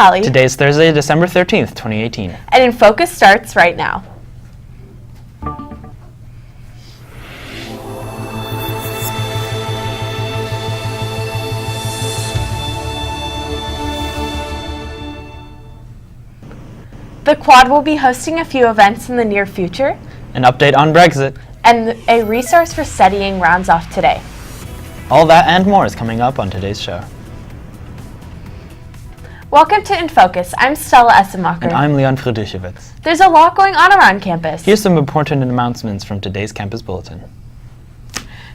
Pally. Today is Thursday, December 13th, 2018. And InFocus starts right now. The Quad will be hosting a few events in the near future. An update on Brexit. And a resource for studying rounds off today. All that and more is coming up on today's show. Welcome to InFocus. I'm Stella Essemacher. And I'm Leon Friedrichowitz. There's a lot going on around campus. Here's some important announcements from today's campus bulletin.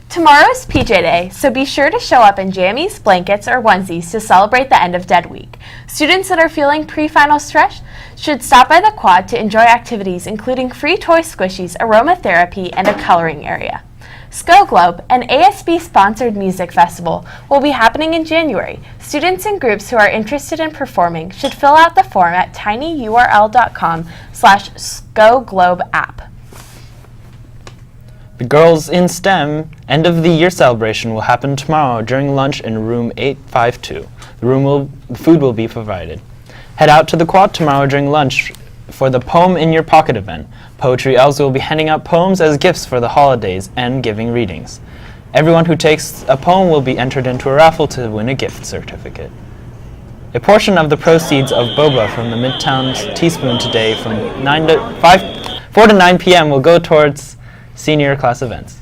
Tomorrow is PJ Day, so be sure to show up in jammies, blankets, or onesies to celebrate the end of Dead Week. Students that are feeling pre-final stress should stop by the Quad to enjoy activities including free toy squishies, aromatherapy, and a coloring area. SCO Globe, an ASB-sponsored music festival, will be happening in January. Students and groups who are interested in performing should fill out the form at tinyurl.com/SCOGlobeapp. The Girls in STEM end of the year celebration will happen tomorrow during lunch in room 852. The food will be provided. Head out to the Quad tomorrow during lunch for the Poem in Your Pocket event. Poetry elves will be handing out poems as gifts for the holidays and giving readings. Everyone who takes a poem will be entered into a raffle to win a gift certificate. A portion of the proceeds of boba from the Midtown's Teaspoon today from 4 to 9 p.m. will go towards senior class events.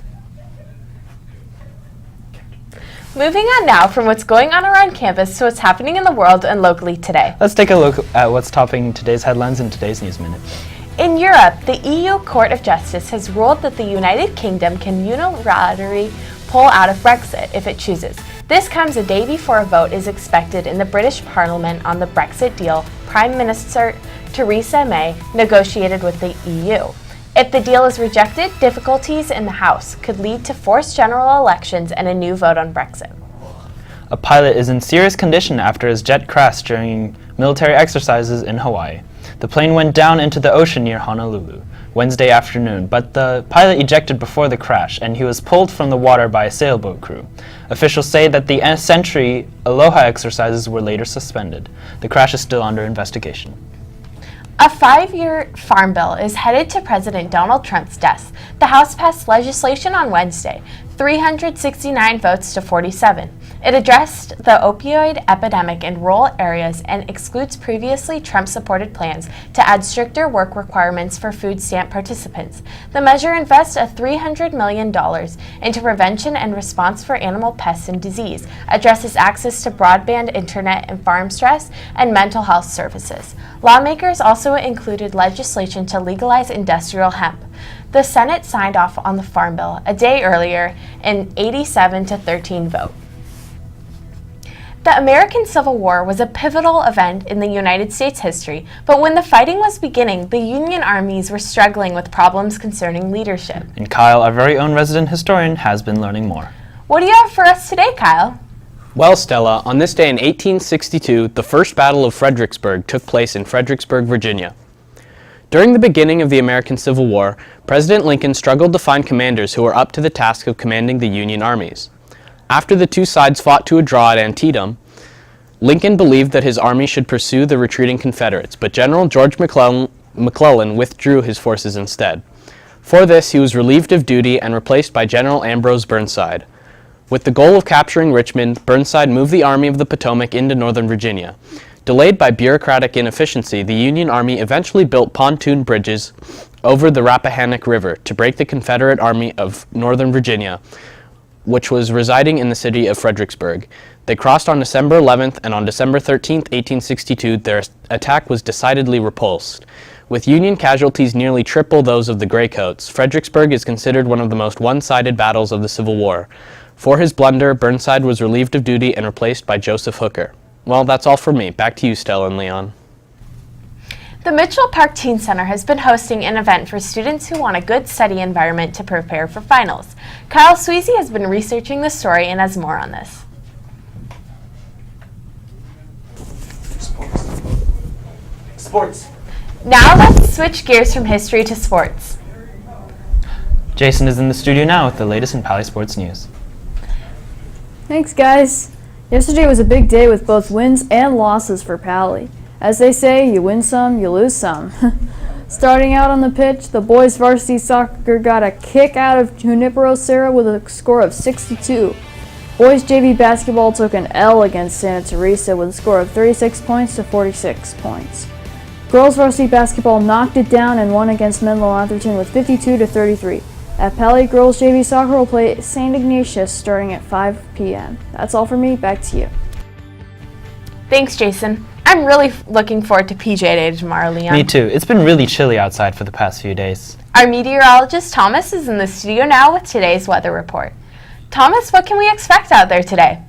Moving on now from what's going on around campus to what's happening in the world and locally today. Let's take a look at what's topping today's headlines in today's News Minute. In Europe, the EU Court of Justice has ruled that the United Kingdom can unilaterally pull out of Brexit if it chooses. This comes a day before a vote is expected in the British Parliament on the Brexit deal Prime Minister Theresa May negotiated with the EU. If the deal is rejected, difficulties in the House could lead to forced general elections and a new vote on Brexit. A pilot is in serious condition after his jet crashed during military exercises in Hawaii. The plane went down into the ocean near Honolulu Wednesday afternoon, but the pilot ejected before the crash and he was pulled from the water by a sailboat crew. Officials say that the Century Aloha exercises were later suspended. The crash is still under investigation. A 5-year farm bill is headed to President Donald Trump's desk. The House passed legislation on Wednesday, 369 votes to 47. It addressed the opioid epidemic in rural areas and excludes previously Trump-supported plans to add stricter work requirements for food stamp participants. The measure invests $300 million into prevention and response for animal pests and disease, addresses access to broadband internet and farm stress, and mental health services. Lawmakers also included legislation to legalize industrial hemp. The Senate signed off on the Farm Bill a day earlier in 87-13 vote. The American Civil War was a pivotal event in the United States history, but when the fighting was beginning, the Union armies were struggling with problems concerning leadership. And Kyle, our very own resident historian, has been learning more. What do you have for us today, Kyle? Well, Stella, on this day in 1862, the First Battle of Fredericksburg took place in Fredericksburg, Virginia. During the beginning of the American Civil War, President Lincoln struggled to find commanders who were up to the task of commanding the Union armies. After the two sides fought to a draw at Antietam, Lincoln believed that his army should pursue the retreating Confederates, but General George McClellan withdrew his forces instead. For this, he was relieved of duty and replaced by General Ambrose Burnside. With the goal of capturing Richmond, Burnside moved the Army of the Potomac into northern Virginia. Delayed by bureaucratic inefficiency, the Union Army eventually built pontoon bridges over the Rappahannock River to break the Confederate Army of Northern Virginia, which was residing in the city of Fredericksburg. They crossed on December 11th, and on December 13th, 1862, their attack was decidedly repulsed. With Union casualties nearly triple those of the Graycoats, Fredericksburg is considered one of the most one-sided battles of the Civil War. For his blunder, Burnside was relieved of duty and replaced by Joseph Hooker. Well, that's all for me. Back to you, Stella and Leon. The Mitchell Park Teen Center has been hosting an event for students who want a good study environment to prepare for finals. Kyle Sweezy has been researching the story and has more on this. Sports. Now let's switch gears from history to sports. Jason is in the studio now with the latest in Pally Sports news. Thanks, guys. Yesterday was a big day with both wins and losses for Pally. As they say, you win some, you lose some. Starting out on the pitch, the boys varsity soccer got a kick out of Junipero Serra with a score of 62. Boys JV basketball took an L against Santa Teresa with a score of 36 points to 46 points. Girls varsity basketball knocked it down and won against Menlo Atherton with 52 to 33. At Pally, girls JV soccer will play St. Ignatius starting at 5 p.m. That's all for me. Back to you. Thanks, Jason. I'm really looking forward to PJ Day tomorrow, Leon. Me too. It's been really chilly outside for the past few days. Our meteorologist Thomas is in the studio now with today's weather report. Thomas, what can we expect out there today?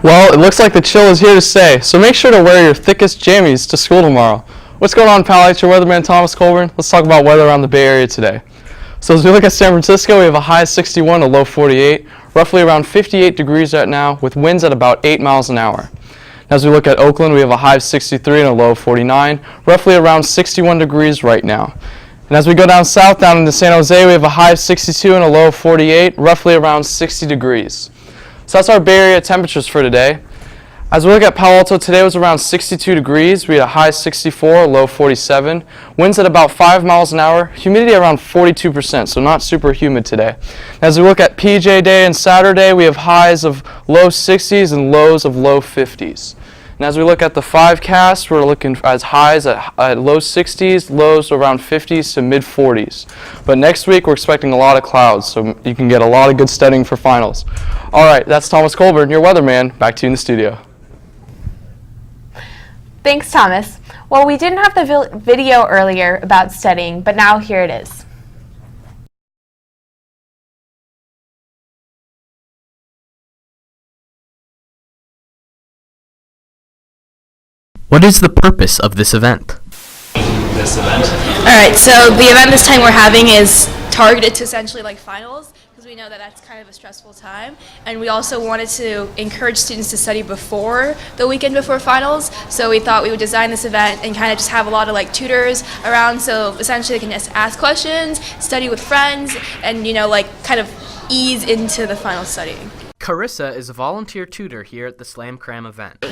Well, it looks like the chill is here to stay, so make sure to wear your thickest jammies to school tomorrow. What's going on, pal? It's your weatherman, Thomas Colburn. Let's talk about weather around the Bay Area today. So as we look at San Francisco, we have a high of 61, a low 48, roughly around 58 degrees right now, with winds at about 8 miles an hour. As we look at Oakland, we have a high of 63 and a low of 49, roughly around 61 degrees right now. And as we go down south, down into San Jose, we have a high of 62 and a low of 48, roughly around 60 degrees. So that's our Bay Area temperatures for today. As we look at Palo Alto, today was around 62 degrees. We had a high of 64, a low of 47. Winds at about 5 miles an hour. Humidity around 42%, so not super humid today. As we look at PJ Day and Saturday, we have highs of low 60s and lows of low 50s. And as we look at the 5-cast, we're looking at highs at low 60s, lows around 50s to mid 40s. But next week, we're expecting a lot of clouds, so you can get a lot of good studying for finals. All right, that's Thomas Colburn, your weatherman. Back to you in the studio. Thanks, Thomas. Well, we didn't have the video earlier about studying, but now here it is. What is the purpose of this event? Alright, so the event this time we're having is targeted to essentially like finals, because we know that that's kind of a stressful time, and we also wanted to encourage students to study before the weekend before finals, so we thought we would design this event and kind of just have a lot of like tutors around, so essentially they can just ask questions, study with friends, and like kind of ease into the final studying. Carissa is a volunteer tutor here at the Slam Cram event.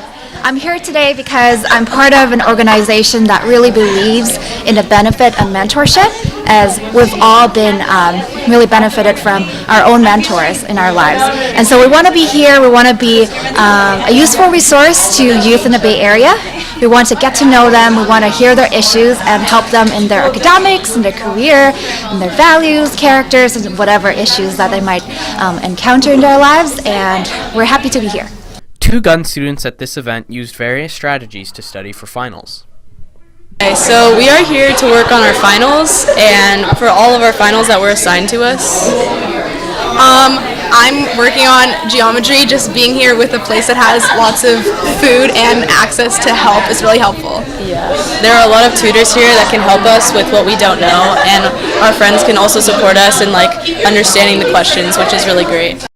I'm here today because I'm part of an organization that really believes in the benefit of mentorship, as we've all been really benefited from our own mentors in our lives. And so we want to be here, we want to be a useful resource to youth in the Bay Area. We want to get to know them, we want to hear their issues and help them in their academics, in their career, in their values, characters, and whatever issues that they might encounter in their lives, and we're happy to be here. 2 gun students at this event used various strategies to study for finals. Okay, so we are here to work on our finals, and for all of our finals that were assigned to us. I'm working on geometry. Just being here with a place that has lots of food and access to help is really helpful. Yeah. There are a lot of tutors here that can help us with what we don't know, and our friends can also support us in understanding the questions, which is really great.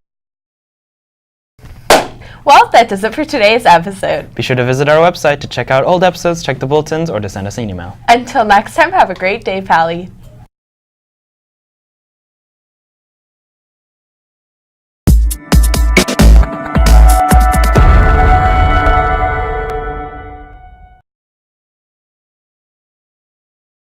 Well, that does it for today's episode. Be sure to visit our website to check out old episodes, check the bulletins, or to send us an email. Until next time, have a great day, Pally.